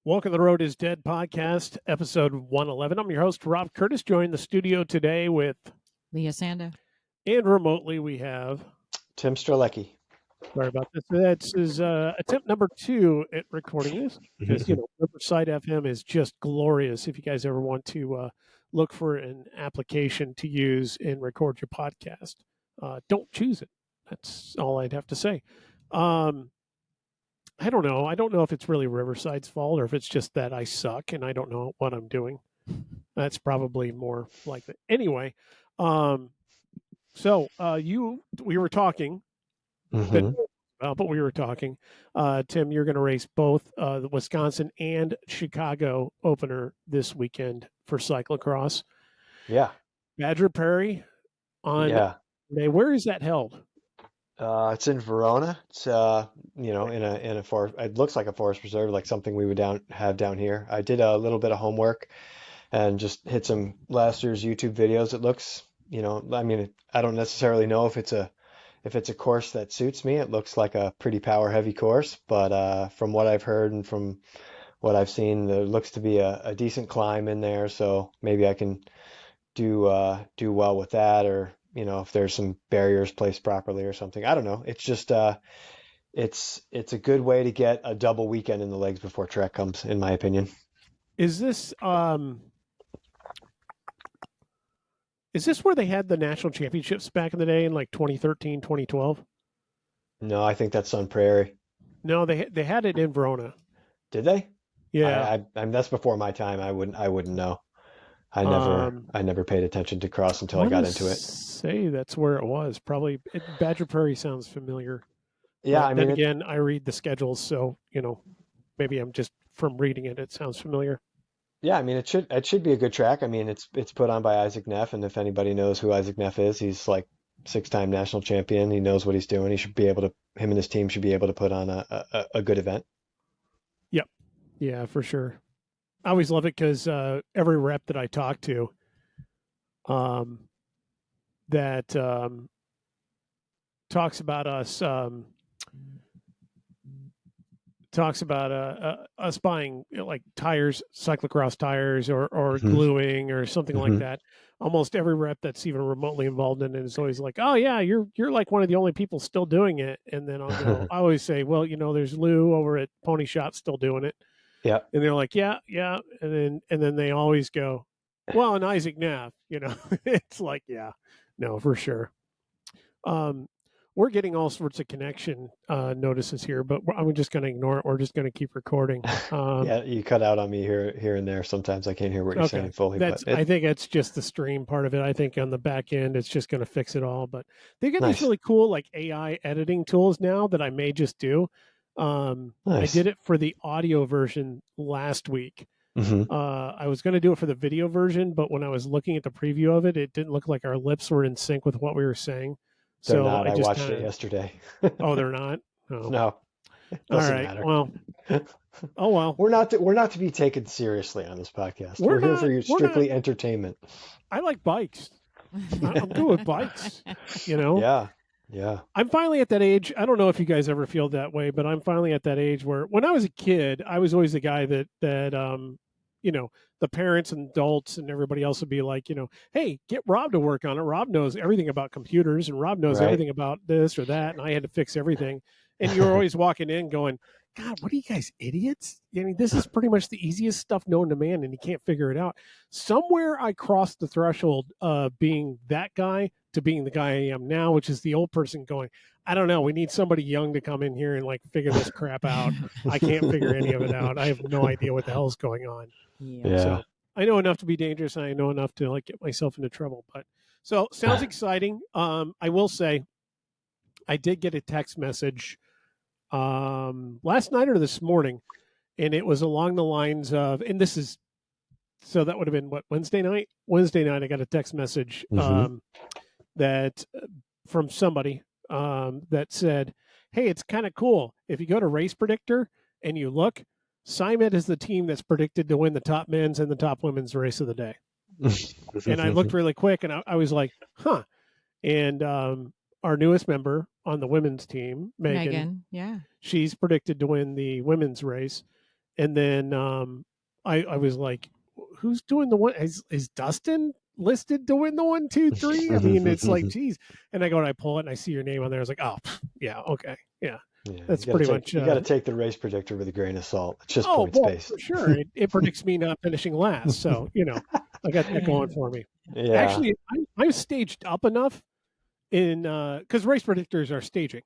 Welcome to the Road is Dead podcast, episode 111. I'm your host, Rob Curtis, joined the studio today with Leah Sanda. And remotely we have Tim Strelecki. Sorry about this. This is attempt number 2 at recording this because, Riverside FM is just glorious. If you guys ever want to look for an application to use and record your podcast, don't choose it. That's all I'd have to say. I don't know. I don't know if it's really Riverside's fault or if it's just that I suck and I don't know what I'm doing. That's probably more like that. Anyway, so we were talking, but we were talking. Tim, you're going to race both the Wisconsin and Chicago opener this weekend for cyclocross. Yeah. Badger Prairie on Monday. Where is that held? It's in Verona. It's in a forest. It looks like a forest preserve, like something we would have down here. I did a little bit of homework and just hit some last year's YouTube videos. It looks, I don't necessarily know if it's a course that suits me. It looks like a pretty power heavy course, but from what I've heard and from what I've seen, there looks to be a decent climb in there. So maybe I can do well with that, or if there's some barriers placed properly or something. I don't know. It's just it's a good way to get a double weekend in the legs before Trek comes, in my opinion. Is this where they had the national championships back in the day in like 2013, 2012? No, I think that's Sun Prairie. No, they had it in Verona. Did they? Yeah. I that's before my time. I wouldn't know. I never paid attention to cross until I got into it. Say that's where it was. Probably Badger Prairie sounds familiar. Yeah, then again, I read the schedules, so maybe I'm just from reading it. It sounds familiar. Yeah, it should be a good track. It's put on by Isaac Neff, and if anybody knows who Isaac Neff is, he's like 6-time national champion. He knows what he's doing. Him and his team should be able to put on a good event. Yep. Yeah, for sure. I always love it because every rep that I talk to, talks about us. Talks about us buying like tires, cyclocross tires, or gluing or something like that. Almost every rep that's even remotely involved in it is always like, "Oh yeah, you're like one of the only people still doing it." And then I'll go, I always say, "Well, there's Lou over at Pony Shop still doing it." Yeah. And they're like, yeah, and then they always go, well, and Isaac Neff, it's like, yeah, no, for sure. We're getting all sorts of connection notices here, but I'm just going to ignore it. We're just going to keep recording. Yeah, you cut out on me here and there. Sometimes I can't hear what you're saying fully. I think it's just the stream part of it. I think on the back end, it's just going to fix it all. But they got these really cool like AI editing tools now that I may just do. I did it for the audio version last week. I was going to do it for the video version, but when I was looking at the preview of it, it didn't look like our lips were in sync with what we were saying. So I watched it yesterday. Oh, they're not? Oh. No. All right. Matter. Well. Oh well. We're not to be taken seriously on this podcast. We're here for your strictly entertainment. I like bikes. I'm good with bikes. Yeah. I'm finally at that age. I don't know if you guys ever feel that way, but I'm finally at that age where when I was a kid, I was always the guy that the parents and adults and everybody else would be like, hey, get Rob to work on it. Rob knows everything about computers and Rob knows everything about this or that. And I had to fix everything. And you're always walking in going, God, what are you guys, idiots? This is pretty much the easiest stuff known to man and you can't figure it out. Somewhere I crossed the threshold of being that guy to being the guy I am now, which is the old person going, I don't know, we need somebody young to come in here and like figure this crap out. I can't figure any of it out. I have no idea what the hell's going on. Yeah. So I know enough to be dangerous and I know enough to like get myself into trouble. But so sounds exciting. I will say I did get a text message last night or this morning, and it was along the lines of, and this is, so that would have been what, Wednesday night I got a text message that from somebody that said, hey, it's kind of cool if you go to Race Predictor and you look, Cymet is the team that's predicted to win the top men's and the top women's race of the day. And I looked really quick and I was like, huh. And our newest member on the women's team, Megan, yeah, she's predicted to win the women's race. And then I was like, who's doing the one? Is Dustin listed to win the 1, 2, 3? I mean, it's like, geez. And I go and I pull it and I see your name on there. I was like, oh, yeah, okay, yeah. Yeah, That's pretty much. you gotta take the race predictor with a grain of salt. It's just Oh, points well, based. for sure. It predicts me not finishing last. So, I got that going for me. Yeah, Actually, I'm staged up enough in because race predictors are staging.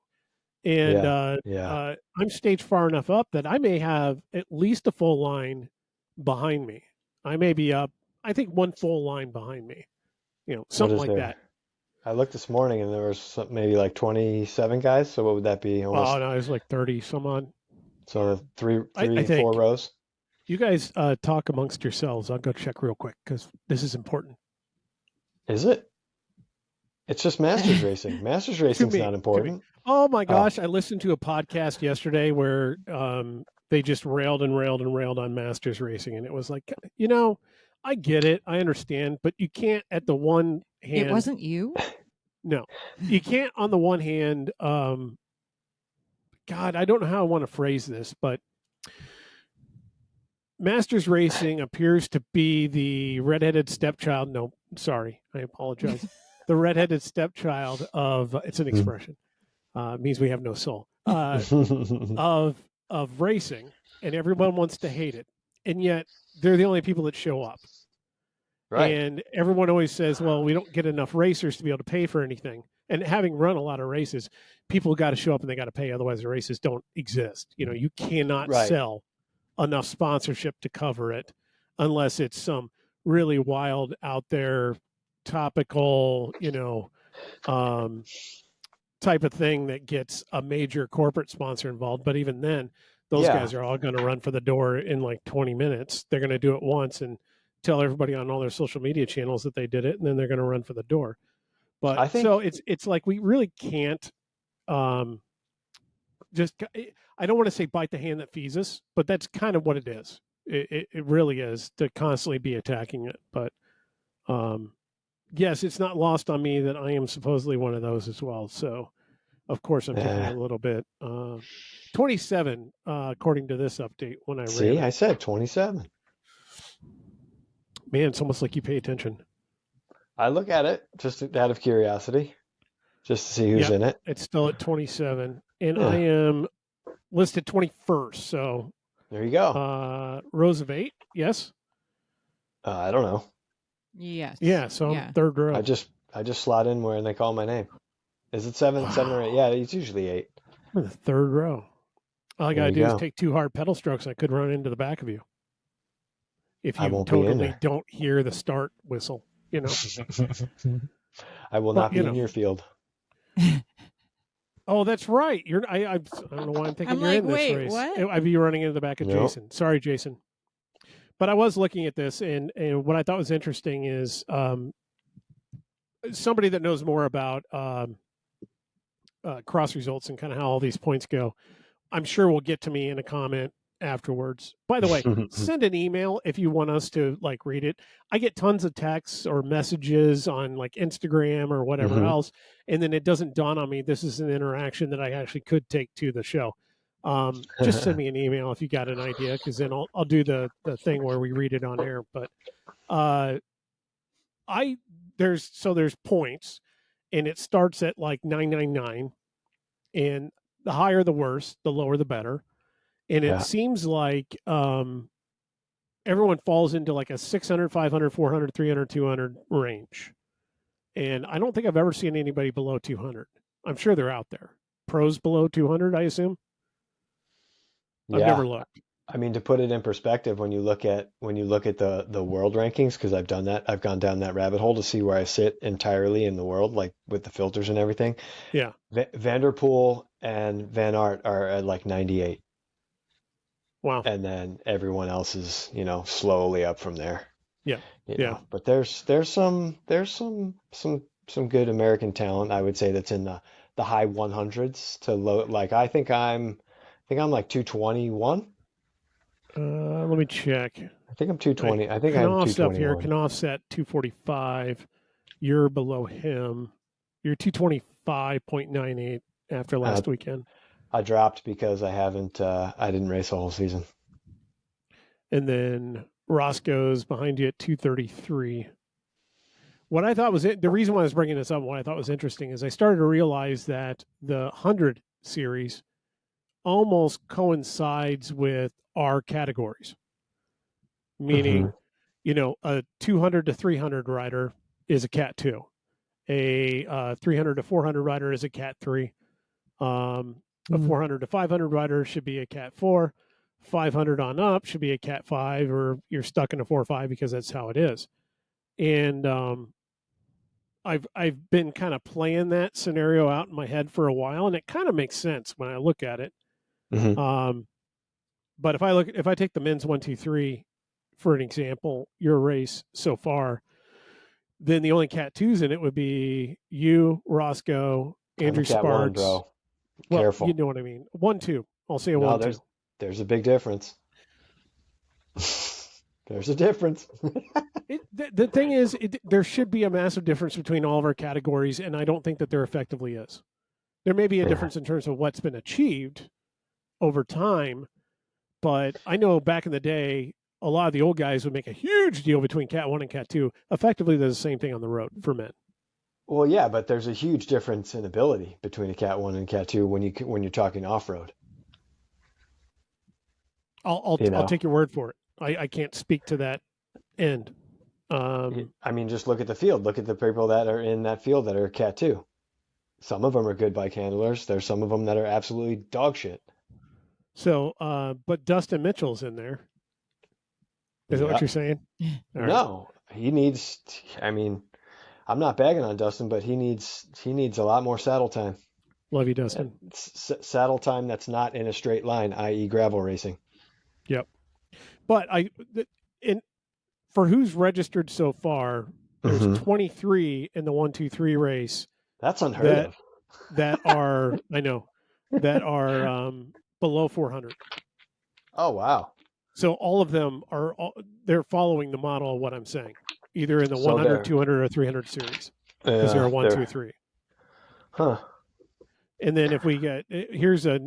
And yeah, yeah. I'm staged far enough up that I may have at least a full line behind me. I may be up, I think, one full line behind me, What something is like there? that. I looked this morning and there was maybe like 27 guys. So what would that be? Oh, Almost no, it was like 30 some odd. Yeah. so I four think rows. you guys talk amongst yourselves. I'll go check real quick because this is important Is it? It's just Masters racing. Masters to racing's me. not To me. important. Oh my Oh, gosh. I listened to a podcast yesterday where they just railed and railed and railed on Masters racing. And it was like, I get it. I understand. But you can't, at the one It hand, wasn't you? no, you can't, on the one hand, God, I don't know how I want to phrase this, but Masters racing appears to be the redheaded stepchild. No, sorry. I apologize. The redheaded stepchild of, it's an expression, means we have no soul. Of racing, and everyone wants to hate it, and yet they're the only people that show up. right. And everyone always says, "Well, we don't get enough racers to be able to pay for anything." And having run a lot of races, people got to show up and they got to pay, otherwise the races don't exist. You cannot Right. sell enough sponsorship to cover it unless it's some really wild out there topical, um, type of thing that gets a major corporate sponsor involved. But even then, those Yeah. guys are all going to run for the door in like 20 minutes. They're going to do it once and tell everybody on all their social media channels that they did it, and then they're going to run for the door. But I so think it's like we really can't um, just. I don't want to say bite the hand that feeds us, but that's kind of what it is. It really is, to constantly be attacking it. But yes, it's not lost on me that I am supposedly one of those as well. So of course, I'm taking eh, it a little bit. 27, according to this update, when I ran see, it. I said 27. Man, it's almost like you pay attention. I look at it just out of curiosity, just to see who's Yep, in it. it's still at 27, and I Yeah, am listed 21st. So, there you go. rows of 8, yes, I don't know. Yes. yeah. So I'm Yeah. third row. I just slot in where they call my name. Is it seven or eight? Wow, Yeah, it's usually eight. I'm in the third row. All I There gotta you do is go. take 2 hard pedal strokes. I could run into the back of you if I you won't be in totally there. don't hear the start whistle. I will But not be in your field. Oh, that's right. I don't know why I'm thinking I'm you're like, in this wait, race. what? I'd be running into the back of Nope. Jason. Sorry, Jason. But I was looking at this, and what I thought was interesting is somebody that knows more about cross results and kind of how all these points go. I'm sure will get to me in a comment afterwards. By the way, send an email if you want us to read it. I get tons of texts or messages on like Instagram or whatever Mhm. else, and then it doesn't dawn on me this is an interaction that I actually could take to the show. Just send me an email if you got an idea, because then I'll do the thing where we read it on air. But uh, there's points, and it starts at like 999, and the higher the worse, the lower the better. And it Yeah. seems like everyone falls into like a 600, 500, 400, 300, 200 range. And I don't think I've ever seen anybody below 200. I'm sure they're out there. Pros below 200, I assume. I've Yeah. never looked. I mean, to put it in perspective, when you look at the world rankings, because I've done that, I've gone down that rabbit hole to see where I sit entirely in the world, like with the filters and everything. Yeah. Vanderpool and Van Aert are at like 98, Wow. and then everyone else is, slowly up from there. Yeah. Yeah. But there's some good American talent, I would say, that's in the high 100s to low. Like I think I'm like 221. Let me check. I think I'm 220. I think I'm Knopf's up here. 221. Knopf's at 245. You're below him. You're 225.98 after Uh, last weekend. I dropped because I didn't race a whole season. and then Roscoe's behind you at 233. What I thought was the reason why I was bringing this up, what I thought was interesting, is I started to realize that the 100 series almost coincides with our categories, meaning, a 200 to 300 rider is a Cat 2, a 300 to 400 rider is a Cat 3, a 400 to 500 rider should be a Cat 4, 500 on up should be a Cat 5, or you're stuck in a 4 or 5 because that's how it is. And I've been kind of playing that scenario out in my head for a while, and it kind of makes sense when I look at it. But if I take the men's 1, 2, 3 for an example, your race so far, then the only Cat 2s in it would be you, Roscoe, Andrew Cat Sparks. 1, bro. Well, Careful. You know what I mean. 1, 2. I'll say a No, 1, 2. There's a big difference. There's a difference. The thing is, there should be a massive difference between all of our categories, and I don't think that there effectively is. There may be a difference in terms of what's been achieved over time, but I know back in the day, a lot of the old guys would make a huge deal between Cat 1 and Cat 2. Effectively, there's the same thing on the road for men. Well, yeah, but there's a huge difference in ability between a Cat 1 and Cat 2 when you're talking off-road. I'll take your word for it. I can't speak to that end. I mean, just look at the field. Look at the people that are in that field that are Cat 2. Some of them are good bike handlers. There's some of them that are absolutely dog shit. So, but Dustin Mitchell's in there. Is that what you're saying? No, he needs. I mean, I'm not bagging on Dustin, but he needs a lot more saddle time. Love you, Dustin. Saddle time that's not in a straight line, i.e., gravel racing. Yep. But for who's registered so far, there's 23 in the 1, 2, 3 race. That's unheard of. That are below 400. Oh wow! So all of them they're following the model of what I'm saying, either in the 100, 200, or 300 series, because they're 1, 2, 3. Huh. And then if we get here's a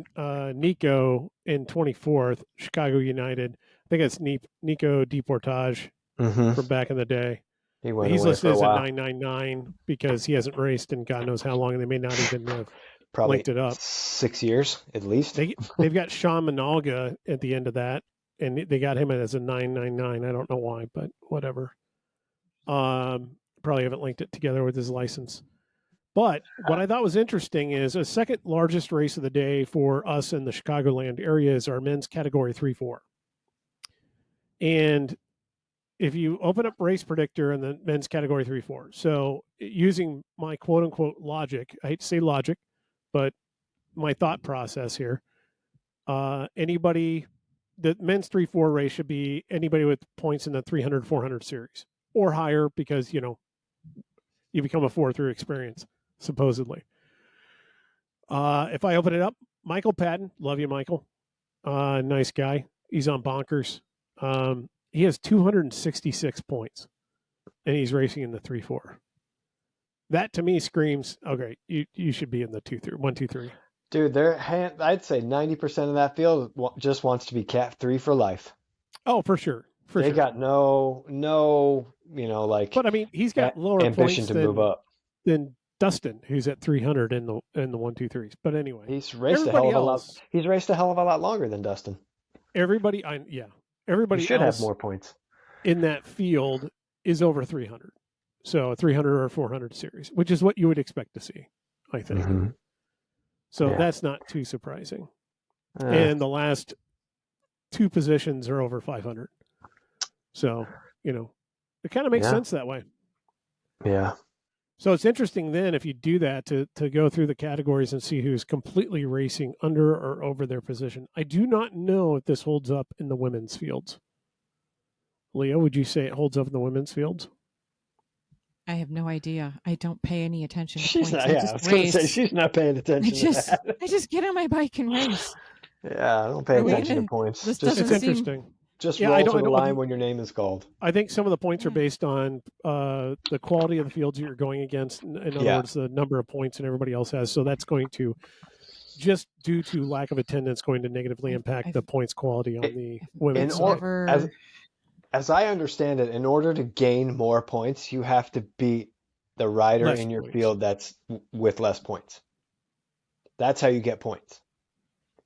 Nico in 24th, Chicago United. I think it's Nico Deportage from back in the day. He's listed as a 999 because he hasn't raced in God knows how long, and they may not even have probably linked it up. 6 years at least. They've got Sean Manalga at the end of that, and they got him as a 999. I don't know why, but whatever. Probably haven't linked it together with his license. But what I thought was interesting is a second largest race of the day for us in the Chicagoland area is our men's category 3-4. And if you open up Race Predictor in the men's category 3-4, so using my quote unquote logic, I hate to say logic, but my thought process here, the men's 3-4 race should be anybody with points in the 300, 400 series or higher because, you become a 4 through experience, supposedly. If I open it up, Michael Patton, love you, Michael. Nice guy. He's on Bonkers. He has 266 points, and he's racing in the 3-4. That to me screams, okay, you should be in the 1, 2, 3. Dude, I'd say 90% of that field just wants to be Cat 3 for life. Oh, for sure. They got no, But I mean, he's got lower ambition points to move up than Dustin, who's at 300 in the 1, 2, 3s. But anyway, he's raced a hell of a lot. He's raced a hell of a lot longer than Dustin. Everybody should have more points in that field is over 300. So a 300 or 400 series, which is what you would expect to see, I think. So that's not too surprising. And the last 2 positions are over 500. So, it kind of makes sense that way. Yeah. So it's interesting then if you do that to go through the categories and see who's completely racing under or over their position. I do not know if this holds up in the women's fields. Leah, would you say it holds up in the women's fields? I have no idea. I don't pay any attention to she's points. Not, I was going to say she's not paying attention to that. I just get on my bike and race. Yeah, I don't pay attention to points. It's interesting. Just roll to the line when your name is called. I think some of the points are based on the quality of the fields you're going against. In other words, the number of points that everybody else has. So that's going to just due to lack of attendance going to negatively impact the points quality on the women's side. As I understand it, in order to gain more points, you have to beat the rider Less in your points. field that's with less points. That's how you get points.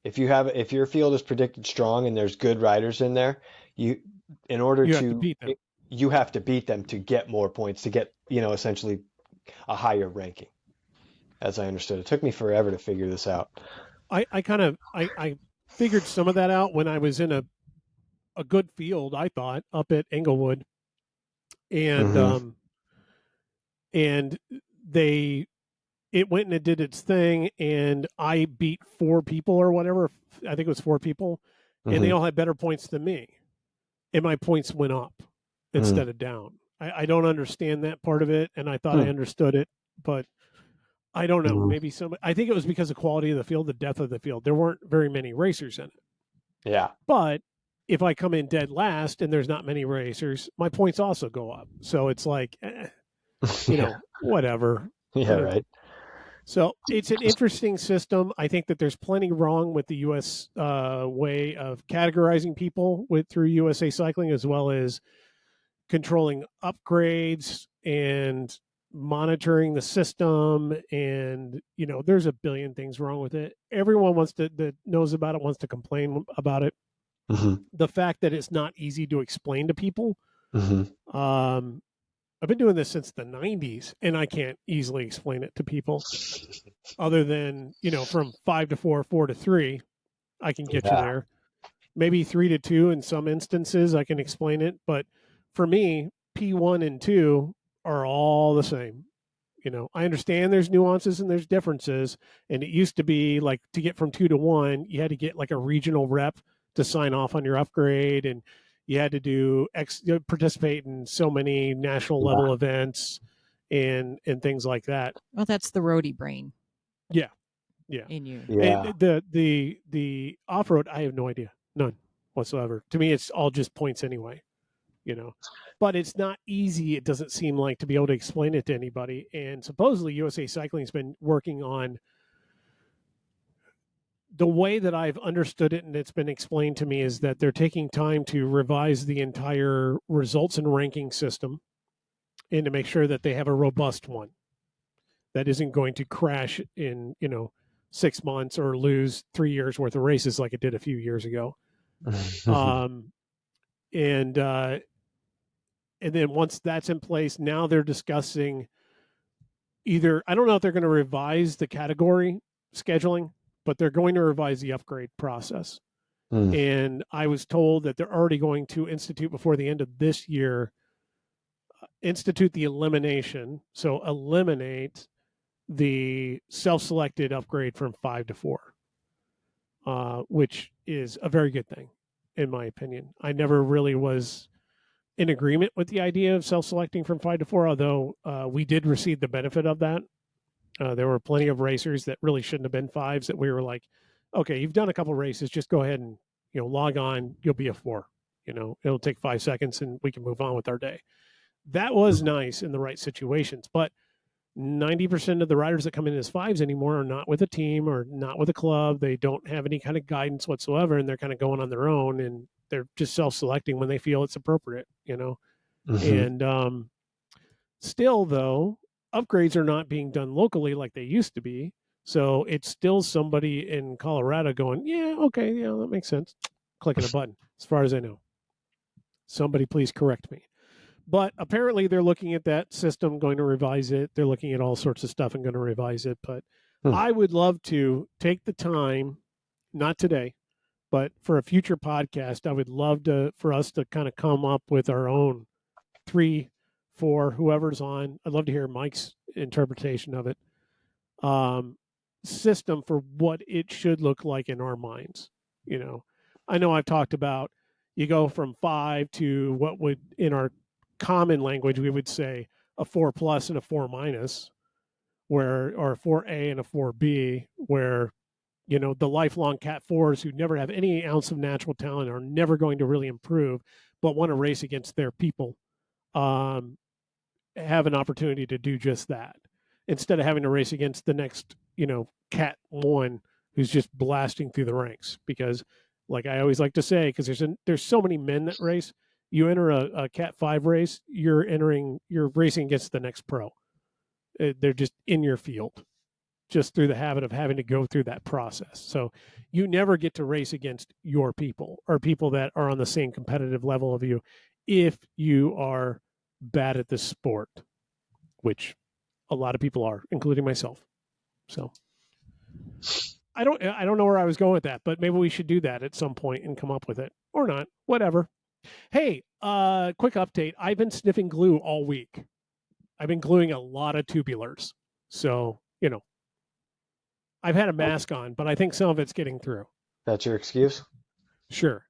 If your field is predicted strong and there's good riders in there, in order You have to beat them. you have to beat them to get more points, to get, essentially a higher ranking, as I understood. It took me forever to figure this out. I figured some of that out when I was in a good field, I thought, up at Englewood, and and it went and it did its thing, and I beat 4 people or whatever. I think it was 4 people, and they all had better points than me, and my points went up instead of down. I don't understand that part of it, and I thought I understood it, but I don't know. Maybe I think it was because of quality of the field, the depth of the field. There weren't very many racers in it. Yeah. But if I come in dead last and there's not many racers, my points also go up. So it's like, whatever. Yeah, right. So it's an interesting system. I think that there's plenty wrong with the U.S. Way of categorizing people through USA Cycling, as well as controlling upgrades and monitoring the system. And, there's a billion things wrong with it. Everyone that knows about it wants to complain about it. The fact that it's not easy to explain to people. I've been doing this since the 90s, and I can't easily explain it to people other than, from 5 to 4, 4 to 3, I can get you there. Maybe 3 to 2 in some instances, I can explain it. But for me, P1 and 2 are all the same. I understand there's nuances and there's differences. And it used to be like, to get from 2 to 1, you had to get like a regional rep to sign off on your upgrade, and you had to participate in so many national level events and things like that. Well, that's the roadie brain. Yeah. In you. Yeah. And the off road, I have no idea, none whatsoever. To me, it's all just points anyway. But it's not easy. It doesn't seem like, to be able to explain it to anybody. And supposedly USA Cycling's been working on, the way that I've understood it and it's been explained to me, is that they're taking time to revise the entire results and ranking system, and to make sure that they have a robust one that isn't going to crash in, 6 months or lose 3 years worth of races like it did a few years ago. And then once that's in place, now they're discussing I don't know if they're going to revise the category scheduling, but they're going to revise the upgrade process. And I was told that they're already going to institute, before the end of this year, the elimination. So eliminate the self-selected upgrade from 5 to 4, which is a very good thing, in my opinion. I never really was in agreement with the idea of self-selecting from 5 to 4, although we did receive the benefit of that. There were plenty of racers that really shouldn't have been 5s that we were like, okay, you've done a couple races, just go ahead and, log on, you'll be a 4. It'll take 5 seconds and we can move on with our day. That was nice in the right situations, but 90% of the riders that come in as 5s anymore are not with a team or not with a club. They don't have any kind of guidance whatsoever, and they're kind of going on their own, and they're just self-selecting when they feel it's appropriate, And still, though, upgrades are not being done locally like they used to be. So it's still somebody in Colorado going, yeah, okay, yeah, that makes sense. Clicking a button, as far as I know. Somebody please correct me. But apparently they're looking at that system, going to revise it. They're looking at all sorts of stuff and going to revise it. But I would love to take the time, not today, but for a future podcast, I would love for us to kind of come up with our own 3, 4, whoever's on. I'd love to hear Mike's interpretation of it. System for what it should look like in our minds. I know I've talked about, you go from 5 to what would, in our common language, we would say a 4+ and a 4-, or a 4A and a 4B, where, the lifelong Cat 4s who never have any ounce of natural talent, are never going to really improve, but want to race against their people, have an opportunity to do just that, instead of having to race against the next, Cat 1 who's just blasting through the ranks. Because, like I always like to say, because there's so many men that race. You enter a Cat 5 race, you're racing against the next pro. They're just in your field, just through the habit of having to go through that process. So you never get to race against your people or people that are on the same competitive level of you if you are bad at this sport, which a lot of people are, including myself. So I don't know where I was going with that, but maybe we should do that at some point and come up with it, or not, whatever. Hey, quick update. I've been sniffing glue all week. I've been gluing a lot of tubulars. So, I've had a mask on, but I think some of it's getting through. That's your excuse? Sure.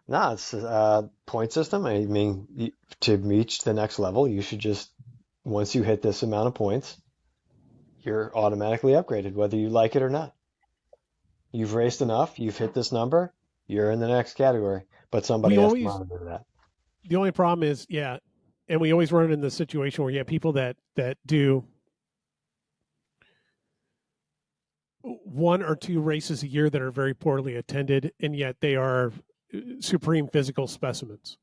No, it's a point system. I mean, to reach the next level, you should just, once you hit this amount of points, you're automatically upgraded, whether you like it or not. You've raced enough, you've hit this number, you're in the next category. But somebody has to monitor that. The only problem is, and we always run into the situation where you have people that do 1 or 2 races a year that are very poorly attended, and yet they are supreme physical specimens.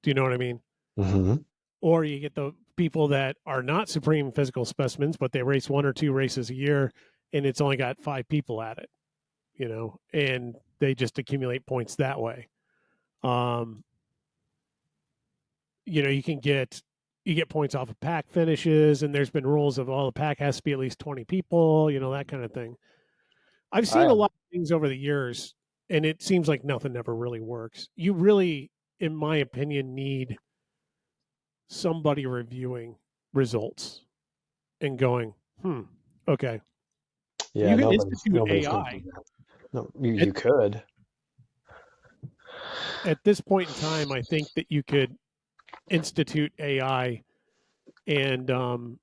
Do you know what I mean? Mm-hmm. Or you get the people that are not supreme physical specimens, but they race 1 or 2 races a year, and it's only got 5 people at it, and they just accumulate points that way. You get points off of pack finishes, and there's been rules of the pack has to be at least 20 people, that kind of thing. I've seen a lot of things over the years, and it seems like nothing ever really works. You really, in my opinion, need somebody reviewing results and going, okay. Yeah, you can institute AI. No, you could. At this point in time, I think that you could institute AI and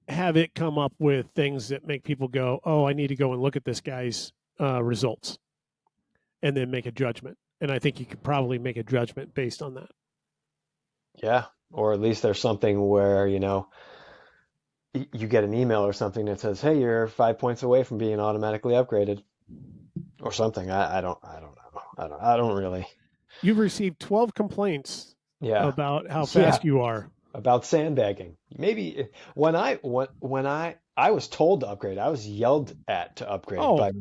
have it come up with things that make people go, oh, I need to go and look at this guy's results and then make a judgment. And I think you could probably make a judgment based on that. Yeah, or at least there's something where, you get an email or something that says, hey, you're 5 points away from being automatically upgraded or something. I don't know. I don't really. You've received 12 complaints about how fast you are. About sandbagging. Maybe when I was told to upgrade, I was yelled at to upgrade by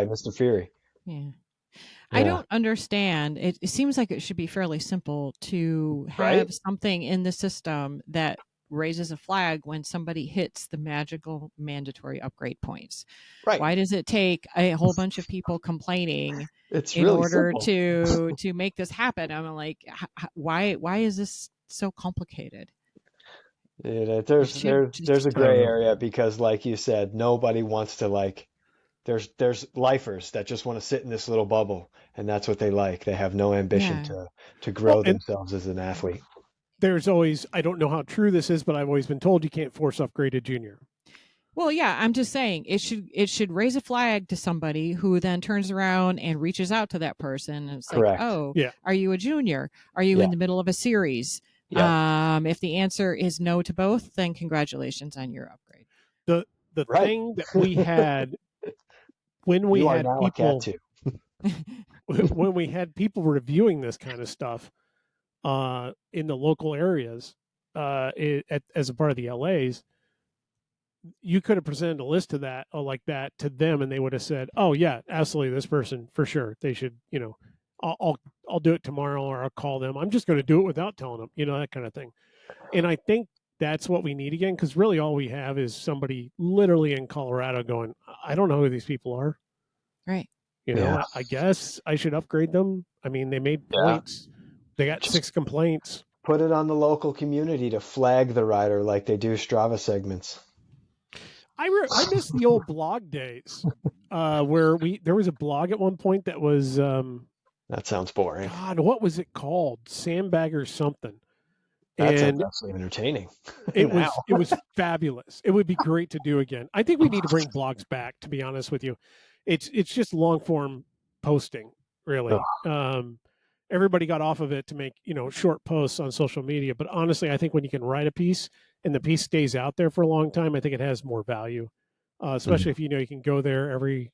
Mr. Fury. Yeah. I don't understand. It seems like it should be fairly simple to have something in the system that raises a flag when somebody hits the magical mandatory upgrade points. Right. Why does it take a whole bunch of people complaining in order to make this happen? I'm like, why is this so complicated? There's a gray area because, like you said, nobody wants to there's lifers that just want to sit in this little bubble, and that's what they like. They have no ambition to grow themselves as an athlete. There's always, I don't know how true this is, but I've always been told you can't force upgrade a junior. Well, yeah, I'm just saying it should raise a flag to somebody who then turns around and reaches out to that person. And it's Correct. Are you a junior? Are you in the middle of a series? Yeah. If the answer is no to both, then congratulations on your upgrade. The thing that we had when we had people when we had people reviewing this kind of stuff in the local areas as a part of the LAs, you could have presented a list of that like that to them, and they would have said, "Oh yeah, absolutely, this person for sure. They should, I'll do it tomorrow, or I'll call them. I'm just going to do it without telling them, that kind of thing." And I think that's what we need again, because really all we have is somebody literally in Colorado going, "I don't know who these people are." Right. I guess I should upgrade them. I mean, they made points. They got 6 complaints. Put it on the local community to flag the rider like they do Strava segments. I miss the old blog days where there was a blog at one point that was that sounds boring. God, what was it called? Sandbagger something. That sounds actually entertaining. It was fabulous. It would be great to do again. I think we need to bring blogs back, to be honest with you. It's just long form posting, really. Everybody got off of it to make, short posts on social media. But honestly, I think when you can write a piece and the piece stays out there for a long time, I think it has more value. especially if you can go there every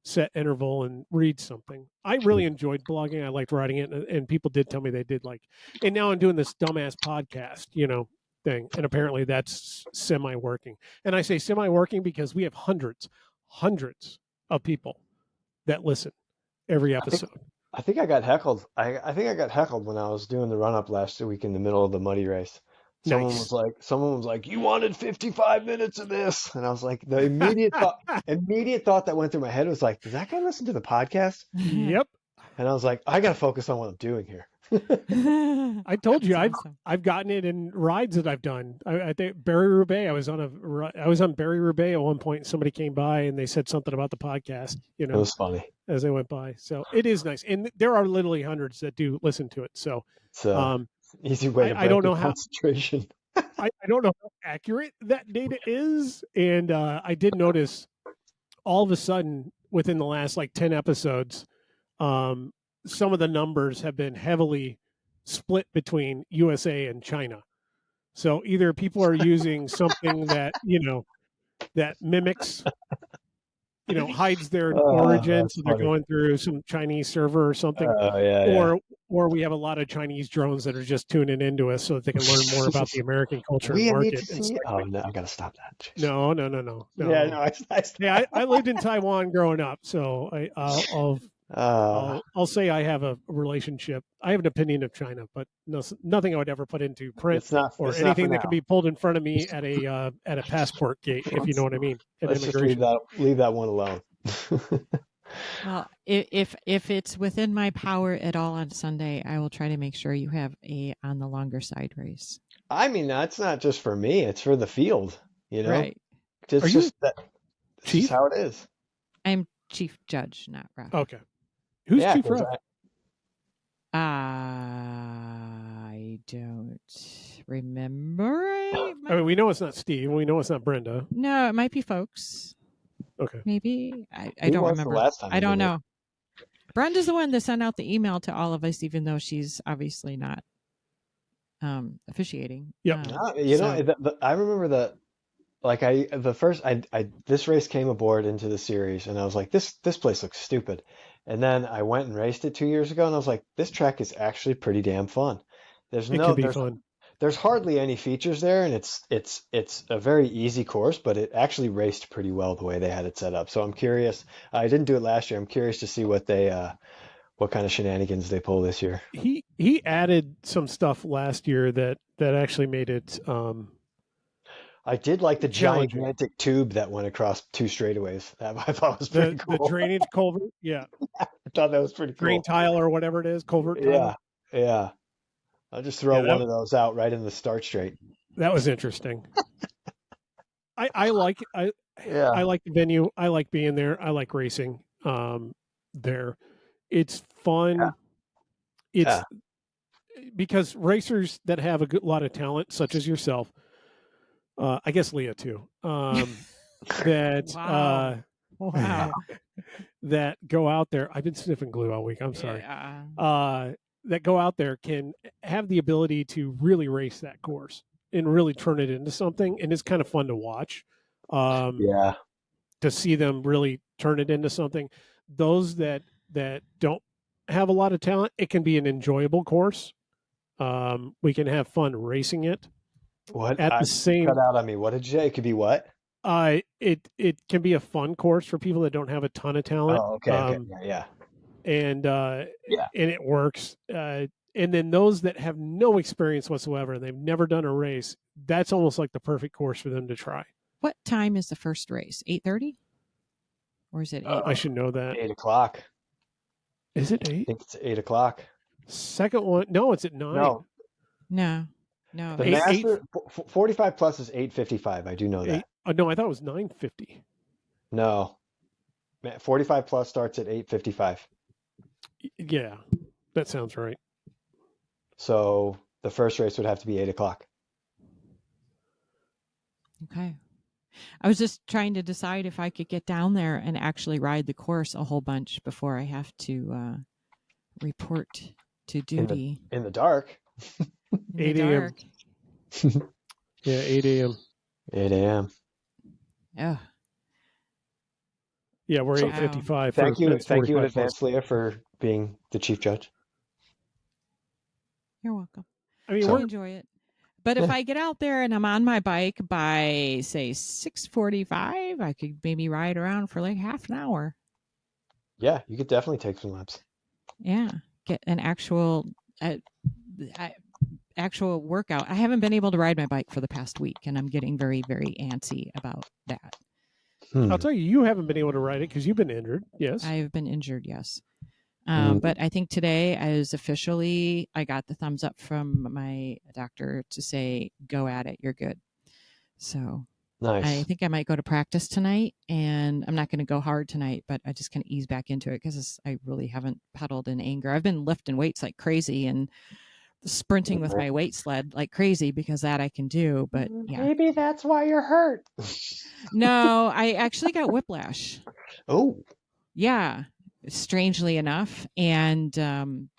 set interval and read something. I really enjoyed blogging. I liked writing it, and people did tell me they did like. And now I'm doing this dumbass podcast, thing, and apparently that's semi-working. And I say semi-working because we have hundreds of people that listen every episode. I think I got heckled. I think I got heckled when I was doing the run up last week in the middle of the muddy race. Someone was like, "You wanted 55 minutes of this," and I was like, the immediate thought that went through my head was like, "Does that guy listen to the podcast?" Yep. And I was like, "I got to focus on what I'm doing here." I told you awesome. I've gotten it in rides that I've done. I think Barry Roubaix. I was on Barry Roubaix at one point. And somebody came by and they said something about the podcast. It was funny as they went by. So it is nice, and there are literally hundreds that do listen to it. So it's easy way to break I don't know concentration. I don't know how accurate that data is, and I did notice all of a sudden within the last 10 episodes. Some of the numbers have been heavily split between USA and China. So either people are using something that, that mimics, hides their origin. So they're going through some Chinese server or something. Or we have a lot of Chinese drones that are just tuning into us so that they can learn more about the American culture and market. Oh, no, I got to stop that. Jeez. No. Yeah, no, I lived in Taiwan growing up, so I'll say I have a relationship. I have an opinion of China, but nothing I would ever put into print or anything that can be pulled in front of me at a passport gate, if you know what I mean. Let's just leave that one alone. Well, if it's within my power at all on Sunday, I will try to make sure you have on the longer side race. I mean, that's not just for me; it's for the field. Right? It's just that. Chief? How it is. I'm chief judge, not ref. Okay. Who's chief ref? I don't remember. I mean, we know it's not Steve. We know it's not Brenda. No, it might be folks. Okay. Maybe. I don't remember. I don't know. Brenda's the one that sent out the email to all of us, even though she's obviously not officiating. Yep. I remember this race came aboard into the series, and I was like, this place looks stupid. And then I went and raced it 2 years ago, and I was like, this track is actually pretty damn fun. There's hardly any features there, and it's a very easy course, but it actually raced pretty well the way they had it set up. So I'm curious. I didn't do it last year. I'm curious to see what kind of shenanigans they pull this year. He added some stuff last year that actually made it. I did like the gigantic tube that went across two straightaways. That I thought was pretty cool. The drainage culvert, yeah. I thought that was pretty cool. Green tile or whatever it is, culvert tile. Yeah. I'll just throw one of those out right in the start straight. That was interesting. I like the venue. I like being there. I like racing there. It's fun. Yeah. It's because racers that have a lot of talent, such as yourself, I guess Leah too, that that go out there. I've been sniffing glue all week. I'm sorry. That go out there can have the ability to really race that course and really turn it into something, and it's kind of fun to watch. To see them really turn it into something. Those that don't have a lot of talent, it can be an enjoyable course. We can have fun racing it. What cut out on me? What did you say? It could be what? It can be a fun course for people that don't have a ton of talent. Oh, okay. Yeah. And it works. And then those that have no experience whatsoever and they've never done a race, that's almost like the perfect course for them to try. What time is the first race? 8:30, or is it 8? I should know that. 8:00. Is it 8? I think it's 8:00. Second one, no, it's at 9. No. The Master 45 plus is 8:55. I do know that. No, I thought it was 9:50. No, 45 plus starts at 8:55. Yeah, that sounds right. So the first race would have to be 8:00. Okay. I was just trying to decide if I could get down there and actually ride the course a whole bunch before I have to report to duty. In the dark. 8 a.m. Yeah, 8 a.m. 8 a.m. Yeah. Yeah, we're So 8:55 for thank men's you in 45 plus. advance, Leah, for being the chief judge. You're welcome. I mean, So- I enjoy it. But if I get out there and I'm on my bike by, say, 6:45, I could maybe ride around for like half an hour. Yeah, you could definitely take some laps. Yeah, get an actual actual workout. I haven't been able to ride my bike for the past week, and I'm getting very, very antsy about that. I'll tell you, you haven't been able to ride it because you've been injured. Yes. I've been injured, yes. Mm. But I think today I got the thumbs up from my doctor to say, go at it, you're good. So Nice. I think I might go to practice tonight, and I'm not going to go hard tonight, but I just kind of ease back into it because I really haven't pedaled in anger. I've been lifting weights like crazy and sprinting with my weight sled like crazy because that I can do. But yeah, Maybe that's why you're hurt. no, I actually got whiplash. Oh, Yeah, strangely enough. And I'm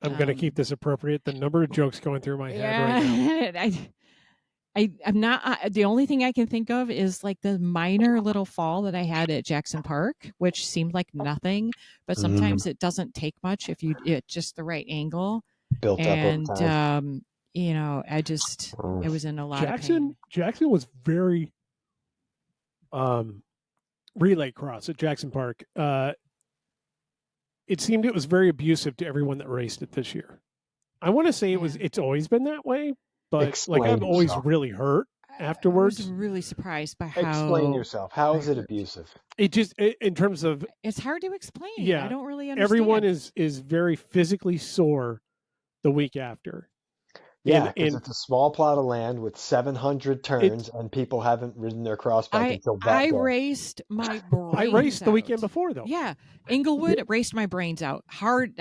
going to keep this appropriate. The number of jokes going through my head right now. I'm not. The only thing I can think of is like the minor little fall that I had at Jackson Park, which seemed like nothing, but sometimes it doesn't take much if you at just the right angle. built up over And time. I was in a lot of pain. Jackson was very relay cross at Jackson Park. It seemed it was very abusive to everyone that raced it this year. I want to say it's always been that way, but Explain I'm always yourself. really hurt afterwards. I was really surprised by how. Explain yourself. How is it abusive? It just in terms of it's hard to explain. Yeah, I don't really understand. Everyone is very physically sore the week after. Yeah, because it's a small plot of land with 700 turns, and people haven't ridden their cross bike until that I day. raced my brains I raced the out. weekend before, though. Yeah, Inglewood raced my brains out hard,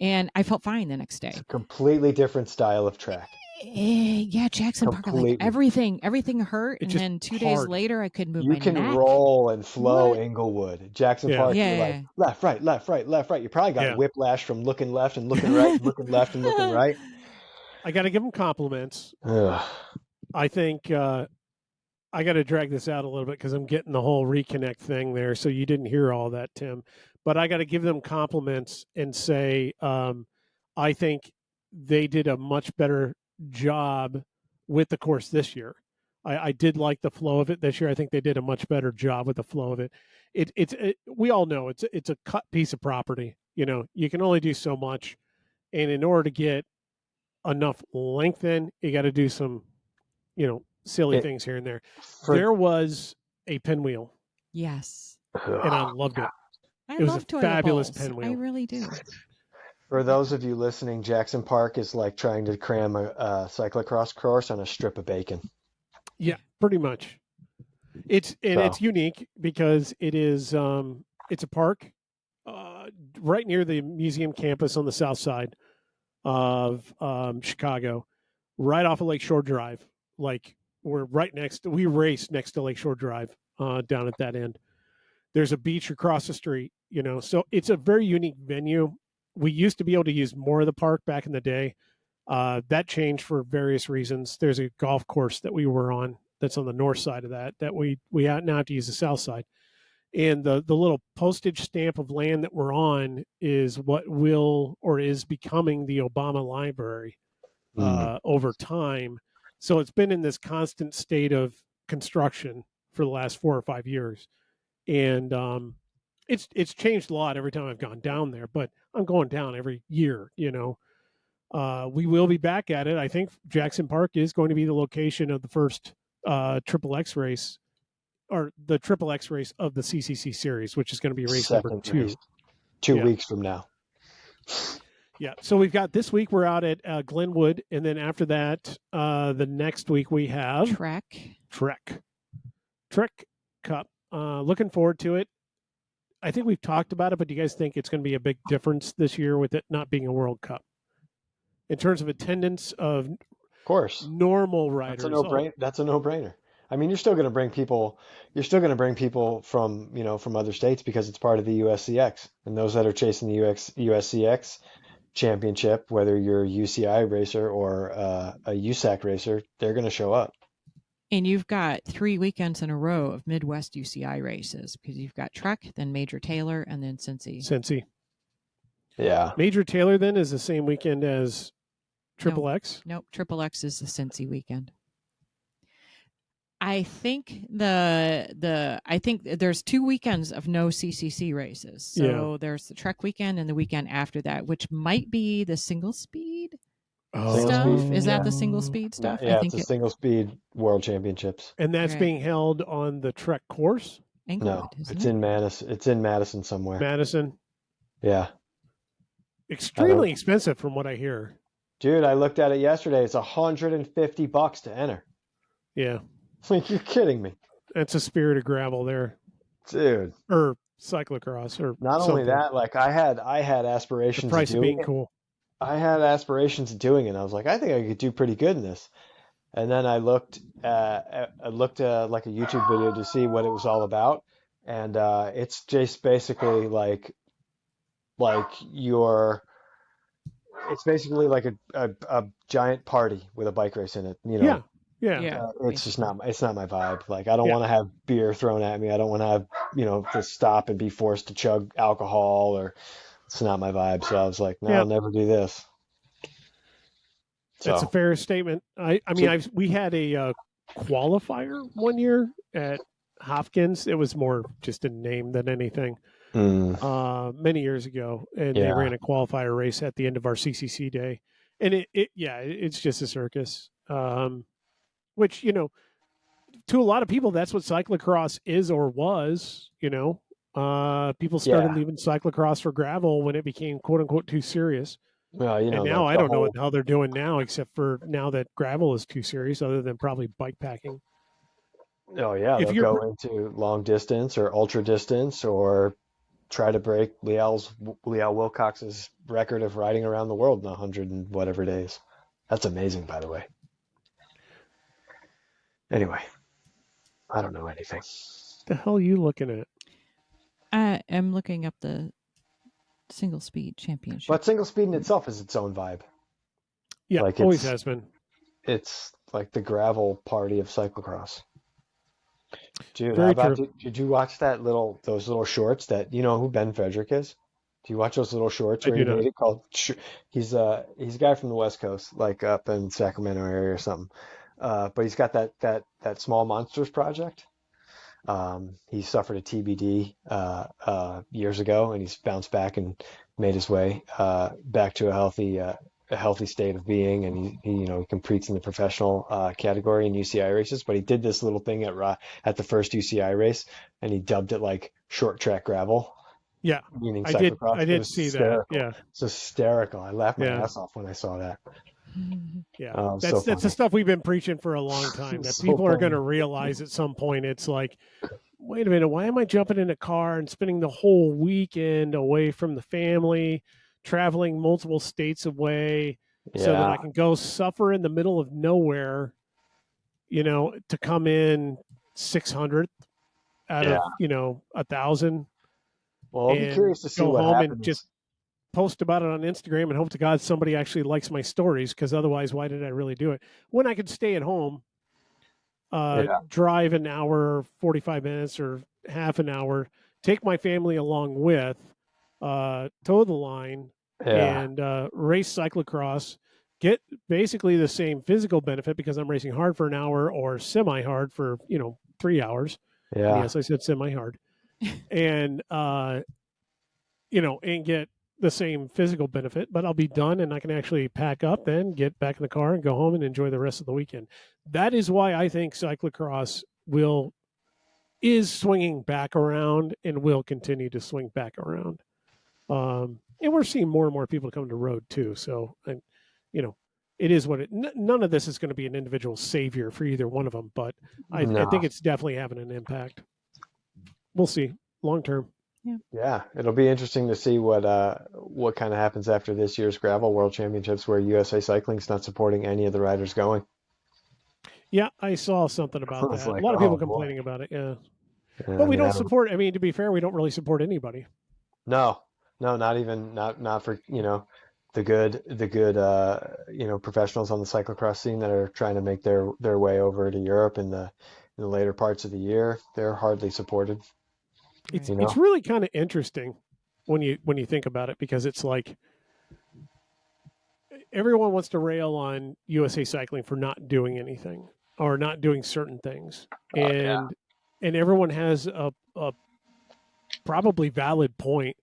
and I felt fine the next day. It's a completely different style of track. Yeah, Jackson Park, like everything hurt, and then 2 days later I couldn't move my neck. You can roll and flow Inglewood. Jackson Park, you're like left, right, left, right, left, right. You probably got whiplash from looking left and looking right, and looking left and looking right. I got to give them compliments. I think I got to drag this out a little bit because I'm getting the whole reconnect thing there. So you didn't hear all that, Tim. But I got to give them compliments and say I think they did a much better job with the course this year. I did like the flow of it this year. I think they did a much better job with the flow of it. We all know it's a cut piece of property. You know, you can only do so much, and in order to get enough length in, you got to do some, silly things here and there. There was a pinwheel. Yes. And I loved it. I it was love a fabulous pinwheel. I really do. For those of you listening, Jackson Park is like trying to cram a cyclocross course on a strip of bacon. Yeah, pretty much. It's unique because it is it's a park right near the museum campus on the south side of Chicago, right off of Lakeshore Drive. Like we race next to Lakeshore Drive down at that end. There's a beach across the street, so it's a very unique venue. We used to be able to use more of the park back in the day. That changed for various reasons. There's a golf course that we were on that's on the north side of that we now have to use the south side. And the little postage stamp of land that we're on is what is becoming the Obama Library over time. So it's been in this constant state of construction for the last 4 or 5 years. And it's changed a lot every time I've gone down there, but I'm going down every year, We will be back at it. I think Jackson Park is going to be the location of the first Triple X race, or the Triple X race of the CCC series, which is going to be race number 2. Race. 2 weeks from now. Yeah. So we've got this week we're out at Glenwood, and then after that, the next week we have Trek Cup. Looking forward to it. I think we've talked about it, but do you guys think it's going to be a big difference this year with it not being a World Cup in terms of attendance of course normal riders? That's a no-brainer. I mean, you're still going to bring people. You're still going to bring people from from other states because it's part of the USCX, and those that are chasing the USCX championship, whether you're a UCI racer or a USAC racer, they're going to show up. And you've got 3 weekends in a row of Midwest UCI races because you've got Trek, then Major Taylor, and then Cincy. Cincy. Yeah. Major Taylor then is the same weekend as Triple X? Nope. Triple X is the Cincy weekend. I think I think there's 2 weekends of no CCC races. So there's the Trek weekend and the weekend after that, which might be the single speed stuff. Is that the single speed stuff? Yeah, I think it's the single speed world championships. And that's being held on the Trek course? Inglewood, No, it's in Madison. It's in Madison somewhere. Madison. Yeah. Extremely expensive from what I hear. Dude, I looked at it yesterday. It's $150 to enter. Yeah. Like, you're kidding me. That's a spirit of gravel there. Dude. Or cyclocross or not something. only that, like I had aspirations the price of doing being cool. I had aspirations of doing it. I was like, I think I could do pretty good in this. And then I looked like a YouTube video to see what it was all about. And it's just basically it's basically like a giant party with a bike race in it, you know. Yeah. It's just not my vibe. Like, I don't want to have beer thrown at me. I don't want to have, to stop and be forced to chug alcohol, or it's not my vibe. So I was like, no, I'll never do this. That's a fair statement. We had a qualifier one year at Hopkins. It was more just a name than anything. Many years ago, and they ran a qualifier race at the end of our CCC day, and it's just a circus. Which, to a lot of people, that's what cyclocross is or was. People started leaving cyclocross for gravel when it became "quote unquote" too serious. Well, and now I don't know what the hell they're doing now, except for now that gravel is too serious, other than probably bike packing. Oh yeah, they'll go into long distance or ultra distance, or try to break Leah Wilcox's record of riding around the world in 100 and whatever days. That's amazing, by the way. Anyway, I don't know anything. The hell are you looking at? I am looking up the single speed championship. But single speed in itself is its own vibe. Yeah, like always has been. It's like the gravel party of cyclocross. Dude, did you watch those little shorts that, who Ben Frederick is? Do you watch those little shorts where he made it called? He's a guy from the West Coast, like up in Sacramento area or something. But he's got that Small Monsters project. He suffered a TBD years ago, and he's bounced back and made his way back to a healthy state of being, and he competes in the professional category in UCI races. But he did this little thing at the first UCI race, and he dubbed it like short track gravel. Yeah, meaning cyclocross. I did see hysterical. That. Yeah, it's hysterical. I laughed my ass off when I saw that. Yeah, that's the stuff we've been preaching for a long time. That people are going to realize at some point. It's like, wait a minute, why am I jumping in a car and spending the whole weekend away from the family, traveling multiple states away, so that I can go suffer in the middle of nowhere, to come in 600th out of 1,000. Well, I'll be curious to see what happens. And just post about it on Instagram and hope to God somebody actually likes my stories, because otherwise, why did I really do it? When I could stay at home, drive an hour, 45 minutes or half an hour, take my family along with, toe the line, and race cyclocross, get basically the same physical benefit because I'm racing hard for an hour or semi-hard for, 3 hours. Yeah. Yes, I said semi-hard. And, and get the same physical benefit, but I'll be done and I can actually pack up, then get back in the car and go home and enjoy the rest of the weekend. That is why I think cyclocross is swinging back around and will continue to swing back around. And we're seeing more and more people come to road too. So, it is what none of this is going to be an individual savior for either one of them, but I think it's definitely having an impact. We'll see long term. Yeah, it'll be interesting to see what kind of happens after this year's Gravel World Championships, where USA Cycling's not supporting any of the riders going. Yeah, I saw something about that. Like, a lot of people complaining about it. Yeah, but we don't support. I mean, to be fair, we don't really support anybody. No, not even not for the good professionals on the cyclocross scene that are trying to make their way over to Europe in the later parts of the year, they're hardly supported. It's You it's know, really kind of interesting when you think about it, because it's like everyone wants to rail on USA Cycling for not doing anything or not doing certain things, yeah, and everyone has a probably valid point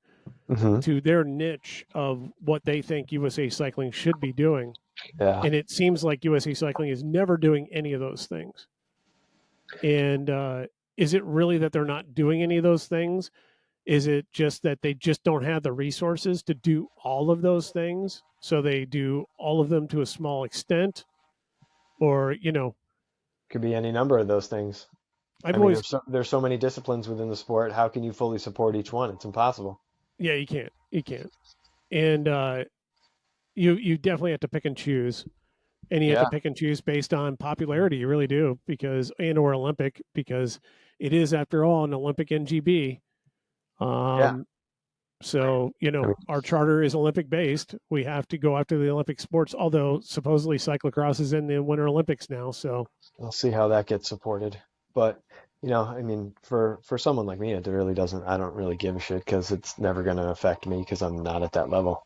hmm to their niche of what they think USA Cycling should be doing. yeah, And it seems like USA Cycling is never doing any of those things. And is it really that they're not doing any of those things? Is it just that they just don't have the resources to do all of those things? So they do all of them to a small extent? Or, could be any number of those things. I I've mean, always, there's so many disciplines within the sport. How can you fully support each one? It's impossible. yeah, you can't. And you definitely have to pick and choose. And you have to Yeah, pick and choose based on popularity. You really do, or Olympic, because it is, after all, an Olympic NGB. yeah. Um, so, I mean, our charter is Olympic based. We have to go after the Olympic sports, although supposedly cyclocross is in the Winter Olympics now. So, we'll see how that gets supported. But I mean, for someone like me, it really doesn't. I don't really give a shit because it's never going to affect me because I'm not at that level.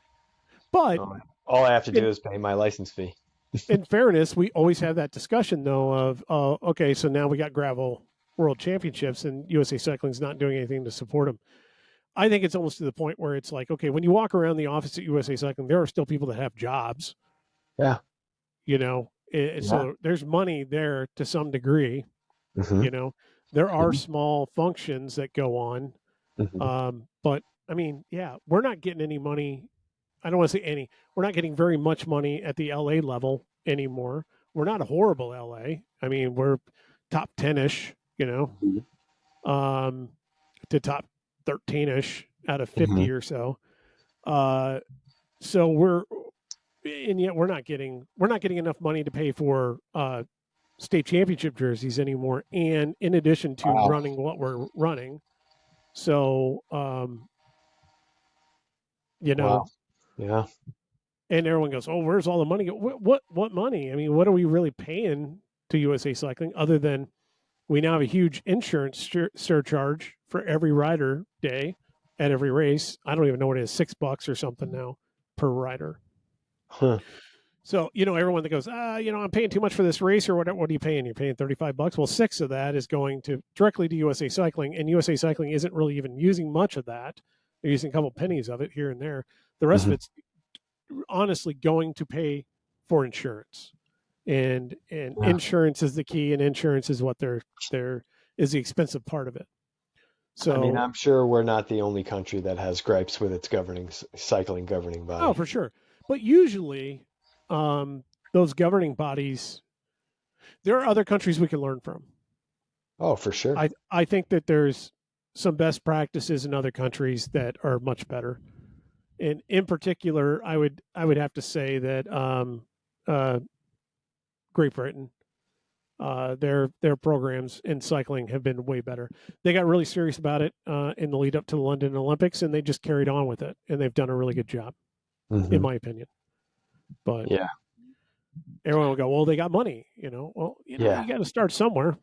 but All I have to do in, is pay my license fee. in fairness, we always have that discussion, though, of, okay, so now we got gravel world championships and USA Cycling's not doing anything to support them. I think it's almost to the point where it's like, okay, when you walk around the office at USA Cycling, there are still people that have jobs, Yeah, yeah. so there's money there to some degree. hmm You know, there are hmm small functions that go on, hmm but I mean, yeah, we're not getting any money. I don't want to say any. We're not getting very much money at the LA level anymore. We're not a horrible LA. I mean, we're top 10ish, um, to top 13ish out of hmm 50 or so. Uh, so and yet we're not getting enough money to pay for state championship jerseys anymore. And in addition to Wow. running what we're running, so you Wow. know, Yeah. and everyone goes, "Oh, where's all the money go? What money? I mean, what are we really paying to USA Cycling other than we now have a huge insurance surcharge for every rider day at every race? I don't even know what it is, $6 or something now per rider." Huh. So, everyone that goes, I'm paying too much for this race or whatever. What are you paying? You're paying $35. Well, 6 of that is going directly to USA Cycling, and USA Cycling isn't really even using much of that. They're using a couple pennies of it here and there. The rest of hmm it's honestly going to pay for insurance, and Yeah. insurance is the key, and insurance is what they're is the expensive part of it. I mean, So, I'm sure we're not the only country that has gripes with its cycling governing oh, body. for sure. But usually, those governing bodies, there are other countries we can learn from. Oh, for sure. I think that there's some best practices in other countries that are much better. And in particular, I would have to say that uh, Great Britain, their programs in cycling have been way better. They got really serious about it in the lead up to the London Olympics, and they just carried on with it, and they've done a really good job, in hmm my opinion. But Yeah. everyone will go, well, they got money, Well, Yeah. you got to start somewhere.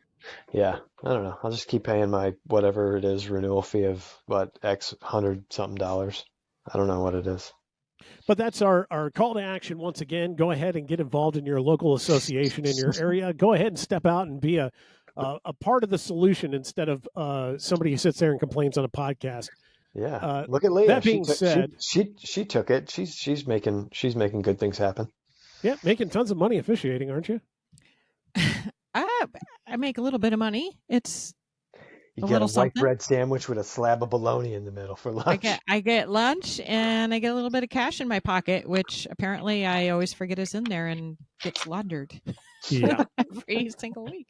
Yeah. I don't know. I'll just keep paying my whatever it is renewal fee of what X hundred something dollars. I don't know what it is. But that's our call to action once again. Go ahead and get involved in your local association in your area. Go ahead and step out and be a part of the solution instead of somebody who sits there and complains on a podcast. Yeah. Look at Leah. That being said, She took it. She's making good things happen. yeah, making tons of money officiating, aren't you? I make a little bit of money. It's You a get a little white something. bread sandwich with a slab of bologna in the middle for lunch. I get lunch and I get a little bit of cash in my pocket, which apparently I always forget is in there and gets laundered Yeah, every single week.